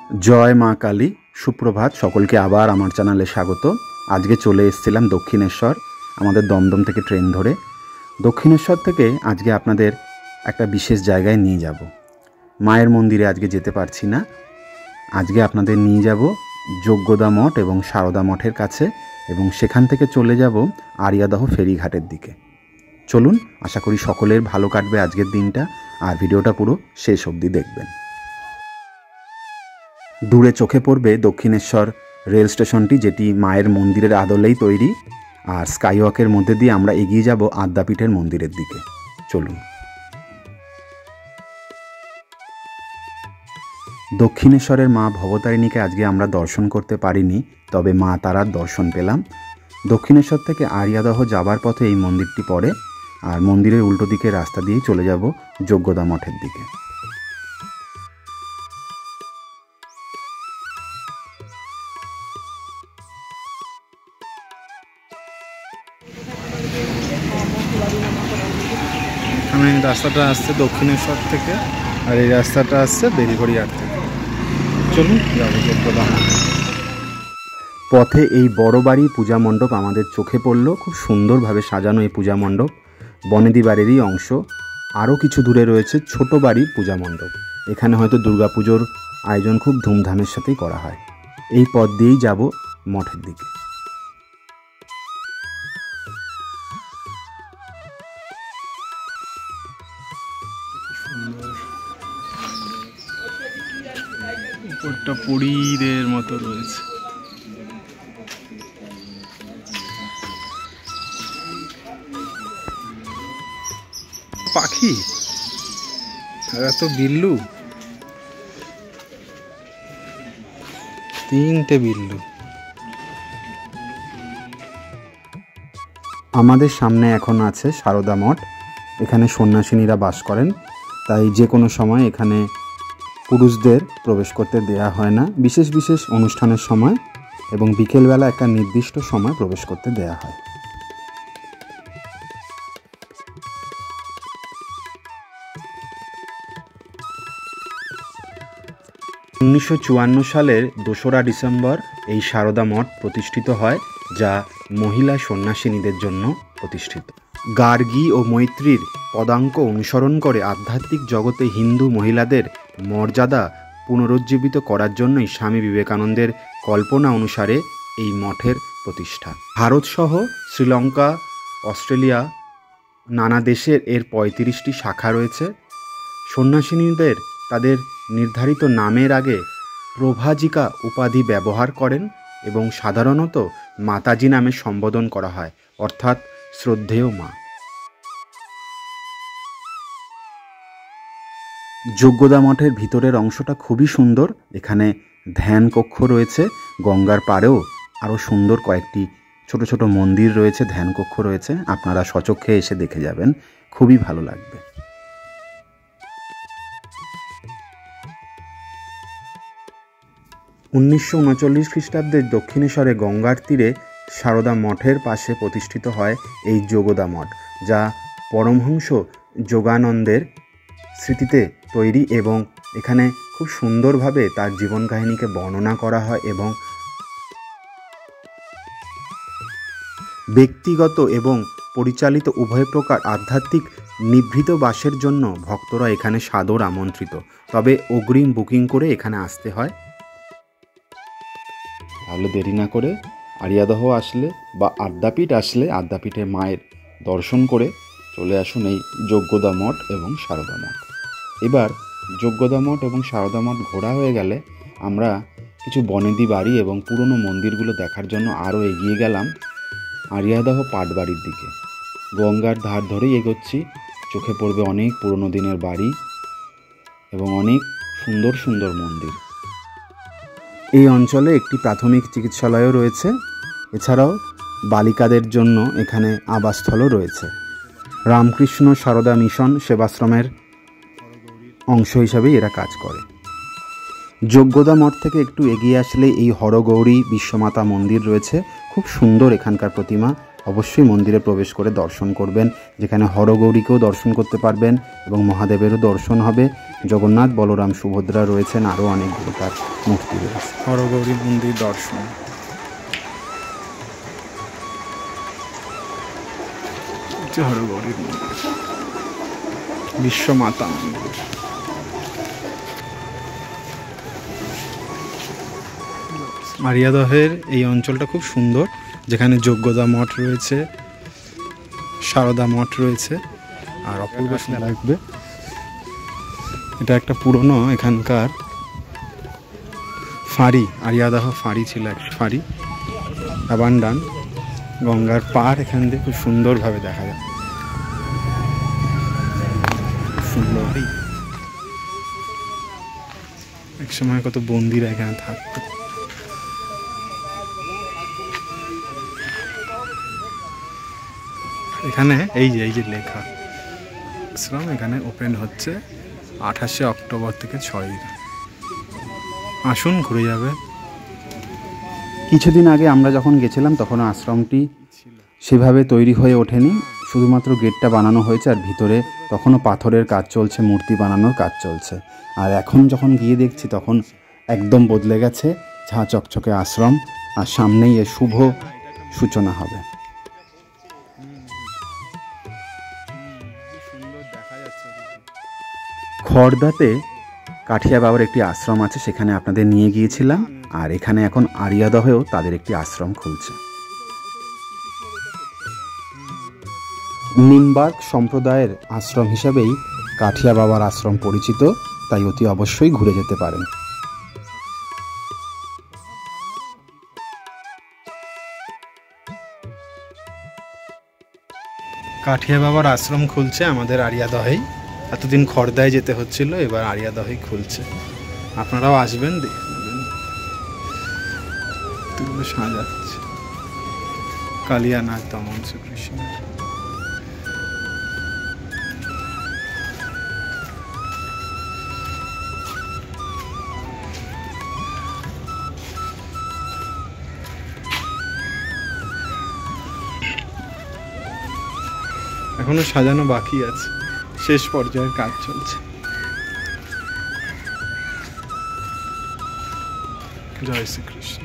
जय मा काली। सुप्रभात सकलके आबार आमार चैनेले स्वागत। आज के चले एसेछिलाम दक्षिणेश्वर आमादेर दमदम थेके ट्रेन धरे। दक्षिणेश्वर थेके आज के आपनादेर एकटा विशेष जायगाय निये जाबो। मायेर मंदिरे आज के जेते पारछि ना, आज के आपनादेर निये जाबो यज्ञदा मठ एबं शारदा मठेर काछे एबं सेखान थेके चले जाबो आरियादह फेरीघाटेर दिके। चलुन, आशा करी सकलेर भालो काटबे आजकेर दिनटा और भिडियोटा पुरो शेष अब्दि देखबेन। दूरे चोखे पड़বে दक्षिणेश्वर रेल स्टेशनटी, जेटी मायेर मंदिरेर आदलेई तैरी और स्काईवॉकेर मध्य दिए आमरा एगिए जाबो आद्यापीठेर मंदिरेर दिके। चलुन। दक्षिणेश्वरेर मा भवतारिणीके आजके आमरा दर्शन करते पारिनी, तबे मा तारार दर्शन पेलाम। दक्षिणेश्वर थेके आरियादह जाबार पथे एई मंदिरटी पड़े और मंदिरेर उल्टो दिके रास्ता दिएई चले जाबो यज्ञदा मठेर दिके। रास्ता आसছে दक्षिणेश्वर থেকে আর এই রাস্তাটা আসছে বেরিঘড়িয়ার থেকে। চলুন যাবো যজ্ঞদা মঠ। পথে এই বড় বাড়ি পূজা মণ্ডপ আমাদের চোখে পড়ল। খুব সুন্দরভাবে সাজানো এই পূজা মণ্ডপ বনেদি বাড়িরই অংশ। আরও কিছু দূরে রয়েছে ছোট বাড়ির পূজা মণ্ডপ। এখানে হয়তো দুর্গাপুজোর আয়োজন খুব ধুমধামের সাথেই করা হয়। এই পথ দিয়েই যাব মঠের দিকে। উপরটা পরীদের মতো রয়েছে। পাখি আর এত বিল্লু, তিনটে বিল্লু। আমাদের সামনে এখন আছে শারদা মঠ। এখানে সন্ন্যাসিনীরা বাস করেন, তাই যে কোনো সময় এখানে পুরুষদের প্রবেশ করতে দেয়া হয় না। বিশেষ বিশেষ অনুষ্ঠানের সময় এবং বিকেলবেলা একটা নির্দিষ্ট সময় প্রবেশ করতে দেয়া হয়। 1954 সালের 2রা ডিসেম্বর এই শারদা মঠ প্রতিষ্ঠিত হয়, যা মহিলা সন্ন্যাসিনীদের জন্য প্রতিষ্ঠিত। গার্গী ও মৈত্রীর পদাঙ্ক অনুসরণ করে আধ্যাত্মিক জগতে হিন্দু মহিলাদের মর্যাদা পুনরুজ্জীবিত করার জন্যই স্বামী বিবেকানন্দের কল্পনা অনুসারে এই মঠের প্রতিষ্ঠা। ভারতসহ শ্রীলঙ্কা, অস্ট্রেলিয়া, নানা দেশের এর 35টি শাখা রয়েছে। সন্ন্যাসিনীদের তাদের নির্ধারিত নামের আগে প্রভাজিকা উপাধি ব্যবহার করেন এবং সাধারণত মাতাজি নামে সম্বোধন করা হয়, অর্থাৎ শ্রদ্ধেয় মা। যজ্ঞদা মঠের ভিতরের অংশটা খুবই সুন্দর। এখানে ধ্যান কক্ষ রয়েছে, গঙ্গার পাড়েও আরও সুন্দর কয়েকটি ছোট ছোট মন্দির রয়েছে, ধ্যান কক্ষ রয়েছে। আপনারা স্বচক্ষে এসে দেখে যাবেন, খুবই ভালো লাগবে। 1939 খ্রিস্টাব্দে দক্ষিণেশ্বরে গঙ্গার তীরে শারদা মঠের পাশে প্রতিষ্ঠিত হয় এই যজ্ঞদা মঠ, যা পরমহংস যোগানন্দের স্মৃতিতে তৈরি এবং এখানে খুব সুন্দরভাবে তার জীবন কাহিনীকে বর্ণনা করা হয় এবং ব্যক্তিগত এবং পরিচালিত উভয় প্রকার আধ্যাত্মিক নিভৃত বাসের জন্য ভক্তরা এখানে সাদর আমন্ত্রিত। তবে অগ্রিম বুকিং করে এখানে আসতে হয়। তাহলে দেরি না করে আরিয়াদহ আসলে বা আদ্যাপীঠ আসলে আদ্যাপীঠে মায়ের দর্শন করে চলে আসুন এই যজ্ঞদা মঠ এবং শারদা মঠ। এবার যজ্ঞদা মঠ এবং শারদা মঠ ঘোরা হয়ে গেলে আমরা কিছু বনেদি বাড়ি এবং পুরনো মন্দিরগুলো দেখার জন্য আরও এগিয়ে গেলাম আরিয়াদহ পাটবাড়ির দিকে। গঙ্গার ধার ধরেই এগোচ্ছি। চোখে পড়বে অনেক পুরনো দিনের বাড়ি এবং অনেক সুন্দর সুন্দর মন্দির। এই অঞ্চলে একটি প্রাথমিক চিকিৎসালয়ও রয়েছে। এছাড়াও বালিকাদের জন্য এখানে আবাসস্থলও রয়েছে। রামকৃষ্ণ সারদা মিশন সেবাশ্রমের অংশ হিসাবেই এরা কাজ করে। যজ্ঞদা মঠ থেকে একটু এগিয়ে আসলে এই হরগৌরী বিশ্বমাতা মন্দির রয়েছে। খুব সুন্দর এখানকার প্রতিমা। অবশ্যই মন্দিরে প্রবেশ করে দর্শন করবেন, যেখানে হরগৌরীকেও দর্শন করতে পারবেন এবং মহাদেবেরও দর্শন হবে। জগন্নাথ, বলরাম, সুভদ্রা রয়েছেন, আরও অনেক দেবতার মূর্তি রয়েছে। হরগৌরী মন্দির দর্শন। হরগৌরীর মন্দির, বিশ্বমাতা মন্দির। আরিয়াদহের এই অঞ্চলটা খুব সুন্দর, যেখানে যজ্ঞদা মঠ রয়েছে, সারদা মঠ রয়েছে, আর অপূর্ব সুন্দর লাগবে। এটা একটা পুরনো এখানকার ফাঁড়ি, আরিয়াদহ ফাঁড়ি ছিল, এক ফাঁড়ি আবান্ডান। গঙ্গার পাড় এখান দিয়ে খুব সুন্দরভাবে দেখা যায়, খুব সুন্দর। এক সময় কত বন্দিরা এখানে থাকতো। এখানে এই যে লেখা আশ্রম, এখানে ওপেন হচ্ছে 28শে অক্টোবর থেকে 6। আসুন, ঘুরে যাবে। কিছুদিন আগে আমরা যখন গেছিলাম তখন আশ্রমটি সেভাবে তৈরি হয়ে ওঠেনি, শুধুমাত্র গেটটা বানানো হয়েছে, আর ভিতরে তখনও পাথরের কাজ চলছে, মূর্তি বানানোর কাজ চলছে। আর এখন যখন গিয়ে দেখছি তখন একদম বদলে গেছে, ঝাঁ চকচকে আশ্রম, আর সামনেই এর শুভ সূচনা হবে। খড়দাতে কাঠিয়া বাবার একটি আশ্রম আছে, সেখানে আপনাদের নিয়ে গিয়েছিলাম। আর এখানে এখন আরিয়াদহেও তাদের একটি আশ্রম খুলছে। নিমবার্ক সম্প্রদায়ের আশ্রম হিসাবেই কাঠিয়া বাবার আশ্রম পরিচিত, তাই অতি অবশ্যই ঘুরে যেতে পারেন। কাঠিয়া বাবার আশ্রম খুলছে আমাদের আরিয়াদহেই। এতদিন খড়দায় যেতে হচ্ছিল, এবার আরিয়াদহেই খুলছে। আপনারাও আসবেন, দেখবেন সাজাচ্ছে কালিয়ানাথ দমন শ্রীকৃষ্ণ। এখনো সাজানো বাকি আছে, শেষ পর্যায়ের কাজ চলছে। জয় শ্রীকৃষ্ণ।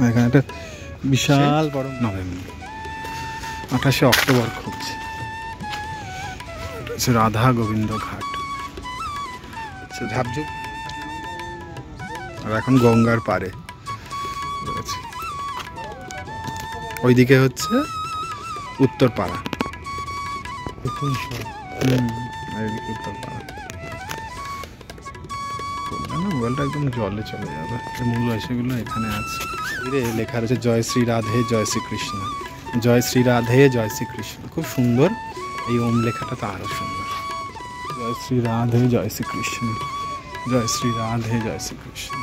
এখানে একটা বিশাল বড় নভেম্বর 28শে অক্টোবর খুলছে। রাধা গোবিন্দ ঘাট ঝাপঝুপ, আর এখন গঙ্গার পাড়ে রয়েছে। ওইদিকে হচ্ছে উত্তরপাড়া, উত্তরপাড়া। মোবাইলটা একদম জলে চলে যাবে। মূল সেগুলো এখানে আছে, লেখা রয়েছে জয় শ্রী রাধে জয় শ্রীকৃষ্ণ, জয় শ্রী রাধে জয় শ্রীকৃষ্ণ। খুব সুন্দর, এই ওম লেখাটা তো আরো সুন্দর। জয় শ্রী রাধে জয় শ্রীকৃষ্ণ, জয় শ্রী রাধে জয় শ্রীকৃষ্ণ।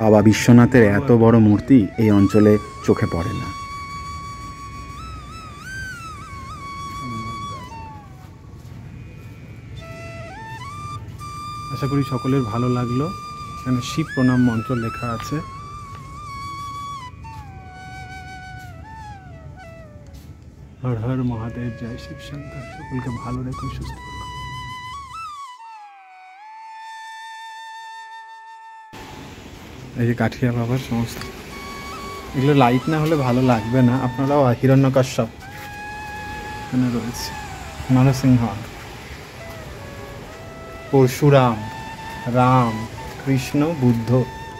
বাবা বিশ্বনাথের এত বড় মূর্তি এই অঞ্চলে চোখে পড়ে না। আশা করি সকলের ভালো লাগলো। এখানে শিব প্রণাম মন্ত্র লেখা আছে। হর হর মহাদেব, জয় শিব শঙ্কর। সকলকে ভালো রেখো, সুস্থ রেখো। এই যে কাঠিয়া বাবার সমস্ত এগুলো লাইট না হলে ভালো লাগবে না। আপনারাও হিরণ্যকশ্যপ এখানে রয়েছে, নরসিংহ, পরশুরাম, রাম, কৃষ্ণ, বুদ্ধ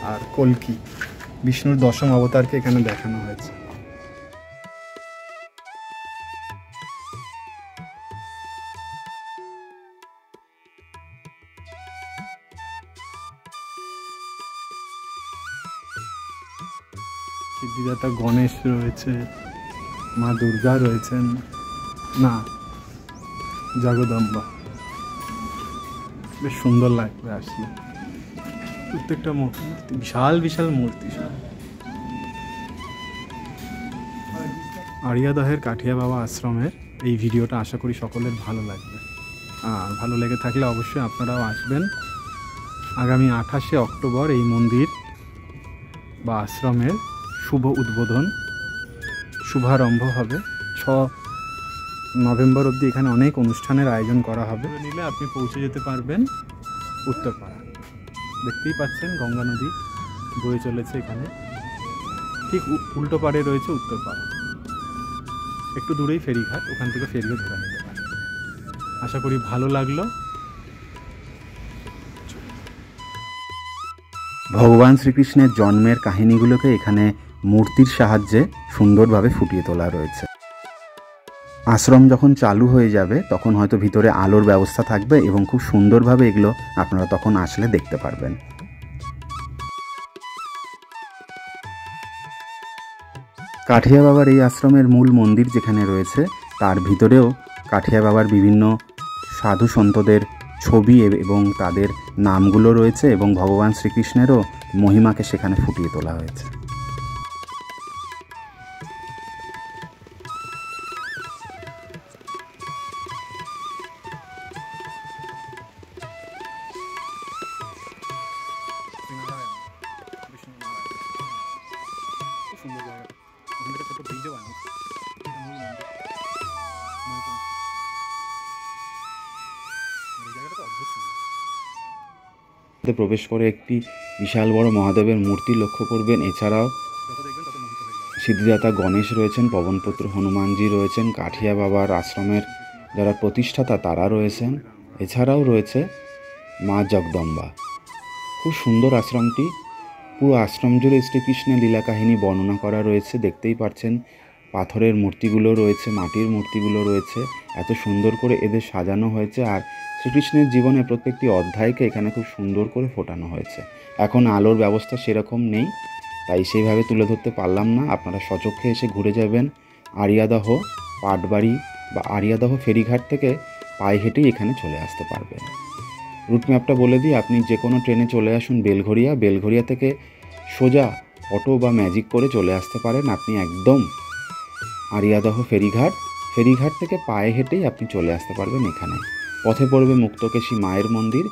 আর কল্কি, বিষ্ণুর দশম অবতারকে এখানে দেখানো হয়েছে। সিদ্ধিদাতা গণেশ রয়েছে, মা দুর্গা রয়েছেন, না জগদম্বা। বেশ সুন্দর লাগবে আসলে, প্রত্যেকটা মূর্তি বিশাল বিশাল মূর্তি। আরিয়াদহের কাঠিয়া বাবা আশ্রমের এই ভিডিওটা আশা করি সকলের ভালো লাগবে। আর ভালো লেগে থাকলে অবশ্যই আপনারাও আসবেন। আগামী 28শে অক্টোবর এই মন্দির বা আশ্রমের শুভ উদ্বোধন, শুভারম্ভ হবে। 6 নভেম্বর অবধি এখানে অনেক অনুষ্ঠানের আয়োজন করা হবে। নিলে আপনি পৌঁছে যেতে পারবেন উত্তরপাড়া। দেখতেই পাচ্ছেন গঙ্গা নদী বয়ে চলেছে এখানে, ঠিক উল্টো পাড়ে রয়েছে উত্তরপাড়া। একটু দূরেই ফেরিঘাট, ওখান থেকে ফেরিও ধরে নিতে পারে। আশা করি ভালো লাগলো। ভগবান শ্রীকৃষ্ণের জন্মের কাহিনীগুলোকে এখানে মূর্তির সাহায্যে সুন্দরভাবে ফুটিয়ে তোলা রয়েছে। আশ্রম যখন চালু হয়ে যাবে তখন হয়তো ভিতরে আলোর ব্যবস্থা থাকবে এবং খুব সুন্দরভাবে এগুলো আপনারা তখন আসলে দেখতে পারবেন। কাঠিয়া বাবার এই আশ্রমের মূল মন্দির যেখানে রয়েছে তার ভিতরেও কাঠিয়া বাবার বিভিন্ন সাধু সন্তদের ছবি এবং তাদের নামগুলো রয়েছে এবং ভগবান শ্রীকৃষ্ণেরও মহিমাকে সেখানে ফুটিয়ে তোলা হয়েছে। প্রবেশ করে একটি বিশাল বড় মহাদেবের মূর্তি লক্ষ্য করবেন। এছাড়াও সিদ্ধিদাতা গণেশ রয়েছেন, পবনপুত্র হনুমানজি রয়েছেন, কাঠিয়া বাবার আশ্রমের যারা প্রতিষ্ঠাতা তারা রয়েছেন। এছাড়াও রয়েছে মা জগদম্বা। খুব সুন্দর আশ্রমটি। পুরো আশ্রম জুড়ে শ্রীকৃষ্ণের লীলা কাহিনী বর্ণনা করা রয়েছে। দেখতেই পাচ্ছেন পাথরের মূর্তিগুলো রয়েছে, মাটির মূর্তিগুলো রয়েছে। এত সুন্দর করে এদের সাজানো হয়েছে। আর শ্রীকৃষ্ণের জীবনে প্রত্যেকটি অধ্যায়কে এখানে খুব সুন্দর করে ফোটানো হয়েছে। এখন আলোর ব্যবস্থা সেরকম নেই, তাই সেইভাবে তুলে ধরতে পারলাম না। আপনারা সচক্ষে এসে ঘুরে যাবেন। আরিয়াদহ পাটবাড়ি বা আরিয়াদহ ফেরিঘাট থেকে পায়ে হেঁটেই এখানে চলে আসতে পারবেন। রুট ম্যাপটা বলে দিই, আপনি যে কোনো ট্রেনে চলে আসুন বেলঘরিয়া। বেলঘরিয়া থেকে সোজা অটো বা ম্যাজিক করে চলে আসতে পারেন আপনি একদম আরিয়াদহ ফেরিঘাট। ফেরিঘাট থেকে পায়ে হেঁটেই আপনি চলে আসতে পারবেন এখানে। পথে পড়বে মুক্তকেশী মায়ের মন্দির,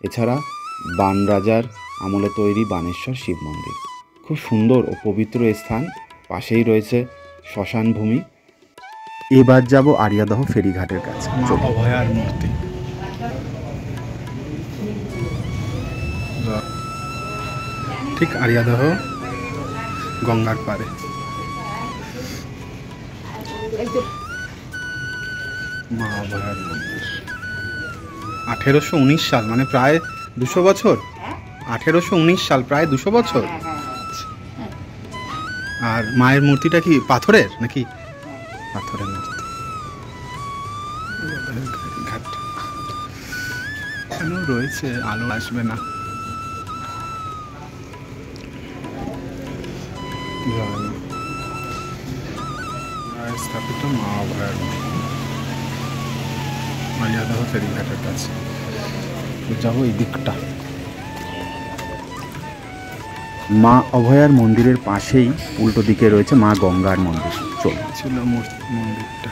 এছাড়া বান রাজার আমলে তৈরি বানেশ্বর শিব মন্দির। খুব সুন্দর ও পবিত্র স্থান। পাশেই রয়েছে শ্মশান ভূমি। এবার যাব আরিয়াদহ ফেরিঘাটের কাছে। অভয়ার মূর্তি, ঠিক আরিয়াদহ গঙ্গার পারে। মা অভয়ার মন্দির 1819 সাল, মানে প্রায় 200 বছর। 1819 সাল, প্রায় 200 বছর। আর মায়ের মূর্তিটা কি পাথরের নাকি? পাথরের মূর্তি। ঘাট এখানেও রয়েছে, আলো আসবে না। স্থাপিত মা অভয়ার আরিয়াদহ ফেরিঘাটের কাছে যাবো এই দিকটা। মা অভয়ার মন্দিরের পাশেই উল্টো দিকে রয়েছে মা গঙ্গার মন্দির। চলুন। ছিল মন্দিরটা।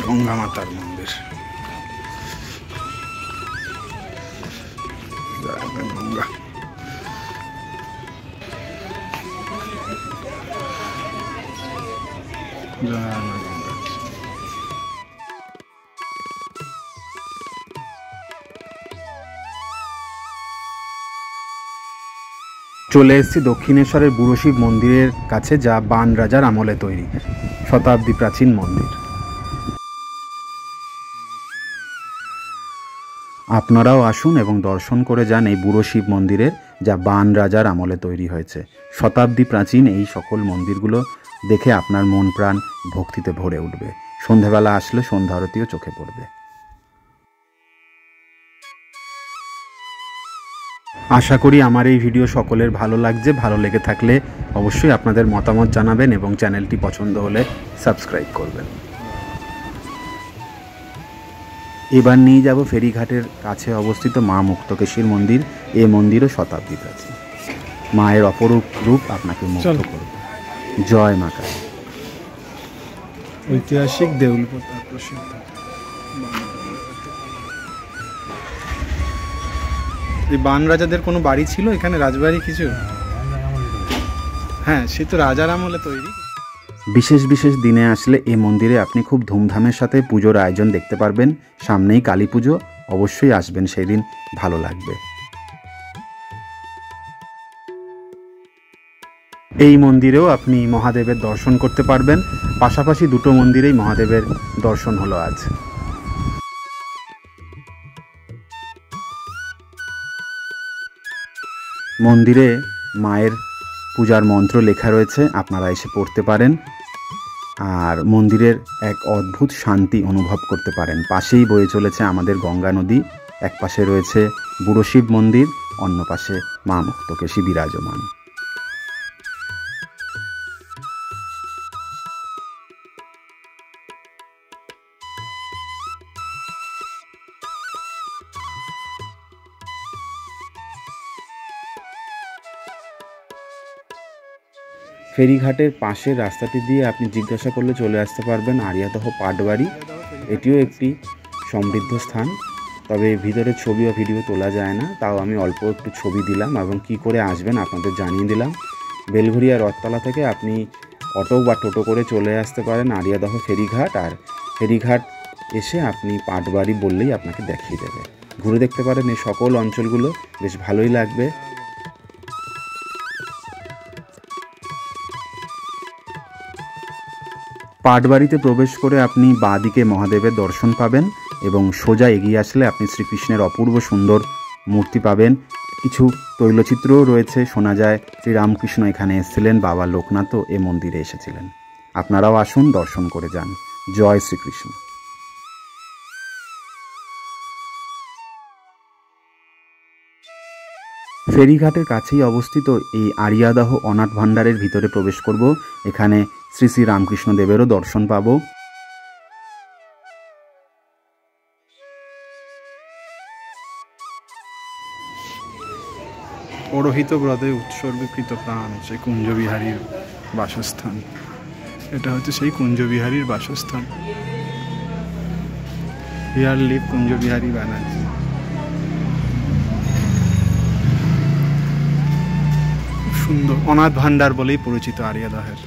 গঙ্গা মাতার মন্দির। গঙ্গা চলে এসেছি দক্ষিণেশ্বরের বুড়ো শিব মন্দিরের কাছে, যা বান রাজার আমলে তৈরি শতাব্দী প্রাচীন মন্দির। আপনারাও আসুন এবং দর্শন করে যান এই বুড়ো শিব মন্দিরের, যা বান রাজার আমলে তৈরি হয়েছে। শতাব্দী প্রাচীন এই সকল মন্দিরগুলো দেখে আপনার মন প্রাণ ভক্তিতে ভরে উঠবে। সন্ধেবেলা আসলে সন্ধ্যা আরতিও চোখে পড়বে। আশা করি আমার এই ভিডিও সকলের ভালো লাগছে। ভালো লেগে থাকলে অবশ্যই আপনাদের মতামত জানাবেন এবং চ্যানেলটি পছন্দ হলে সাবস্ক্রাইব করবেন। এবার নিয়ে যাব ফেরিঘাটের কাছে অবস্থিত মা মুক্তকেশীর মন্দির। এই মন্দিরও শতাব্দী প্রাচীন। মায়ের অপরূপ রূপ আপনাকে মুগ্ধ করবে। জয় মা কালী। ঐতিহাসিক দেউলপোতা প্রসিদ্ধ। এই বান রাজাদের কোনো বাড়ি ছিল এখানে, রাজবাড়ি কিছু? হ্যাঁ, সে তো রাজার আমলে তৈরি। বিশেষ বিশেষ দিনে আসলে এই মন্দিরে আপনি খুব ধুমধামের সাথে পুজোর আয়োজন দেখতে পারবেন। সামনেই কালী পুজো, অবশ্যই আসবেন, সেই দিন ভালো লাগবে। এই মন্দিরেও আপনি মহাদেবের দর্শন করতে পারবেন। পাশাপাশি দুটো মন্দিরেই মহাদেবের দর্শন হলো আজ। মন্দিরে মায়ের পূজার মন্ত্র লেখা রয়েছে, আপনারা এসে পড়তে পারেন। আর মন্দিরের এক অদ্ভুত শান্তি অনুভব করতে পারেন। পাশেই বয়ে চলেছে আমাদের গঙ্গা নদী। এক পাশে রয়েছে বুড়ো শিব মন্দির, অন্য পাশে মা মুক্তকেশী বিরাজমান। ফেরিঘাটের পাশের রাস্তাটি দিয়ে আপনি জিজ্ঞাসা করলে চলে আসতে পারবেন আরিয়াদহ পাটবাড়ি। এটিও একটি সমৃদ্ধ স্থান, তবে ভিতরে ছবি ও ভিডিও তোলা যায় না, তাও আমি অল্প একটু ছবি দিলাম এবং কি করে আসবেন আপনাদের জানিয়ে দিলাম। বেলঘরিয়া রথতলা থেকে আপনি অটো বা টোটো করে চলে আসতে পারেন আরিয়াদহ ফেরিঘাট, আর ফেরিঘাট এসে আপনি পাটবাড়ি বললেই আপনাকে দেখিয়ে দেবে। ঘুরে দেখতে পারেন এই সকল অঞ্চলগুলো, বেশ ভালোই লাগবে। পাটবাড়িতে প্রবেশ করে আপনি বাঁ দিকে মহাদেবের দর্শন পাবেন এবং সোজা এগিয়ে আসলে আপনি শ্রীকৃষ্ণের অপূর্ব সুন্দর মূর্তি পাবেন। কিছু তৈলচিত্রও রয়েছে। শোনা যায় শ্রীরামকৃষ্ণ এখানে এসেছিলেন, বাবা লোকনাথও এ মন্দিরে এসেছিলেন। আপনারাও আসুন, দর্শন করে যান। জয় শ্রীকৃষ্ণ। ফেরিঘাটের কাছেই অবস্থিত এই আরিয়াদহ অনাথ ভাণ্ডারের ভিতরে প্রবেশ করব। এখানে শ্রী শ্রী রামকৃষ্ণ দেবেরও দর্শন পাব। পরহিত ব্রতে উৎসর্গকৃত প্রাণ, সেই কুঞ্জবিহারীর বাসস্থান। এটা হচ্ছে সেই কুঞ্জবিহারীর বাসস্থান। Here live Kunjabihari Banerjee. সুন্দর অনাথ ভাণ্ডার বলেই পরিচিত আরিয়াদহের।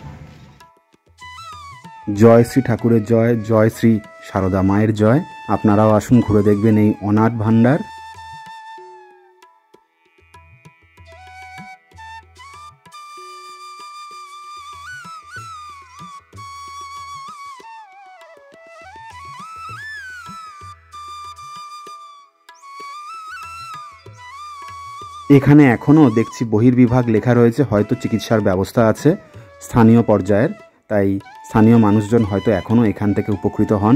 জয় শ্রী ঠাকুরের জয়, জয় শ্রী সারদা মায়ের জয়। আপনারাও আসুন, ঘুরে দেখবেন এই অনাথ ভাণ্ডার। এখানে এখনও দেখছি বহির্বিভাগ লেখা রয়েছে, হয়তো চিকিৎসার ব্যবস্থা আছে স্থানীয় পর্যায়ের, তাই স্থানীয় মানুষজন হয়তো এখনও এখান থেকে উপকৃত হন।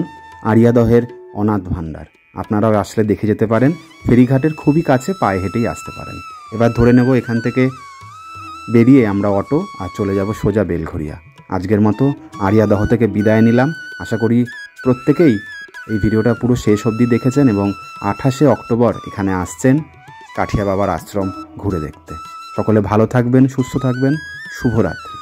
আরিয়াদহের অনাথ ভাণ্ডার আপনারাও আসলে দেখে যেতে পারেন। ফেরিঘাটের খুবই কাছে, পায়ে হেঁটেই আসতে পারেন। এবার ধরে নেব এখান থেকে বেরিয়ে আমরা অটো, আর চলে যাব সোজা বেলঘরিয়া। আজকের মতো আরিয়াদহ থেকে বিদায় নিলাম। আশা করি প্রত্যেকেই এই ভিডিওটা পুরো শেষ অবধি দেখেছেন এবং 28শে অক্টোবর এখানে আসছেন কাঠিয়া বাবার আশ্রম ঘুরে দেখতে। সকলে ভালো থাকবেন, সুস্থ থাকবেন। শুভরাত্রি।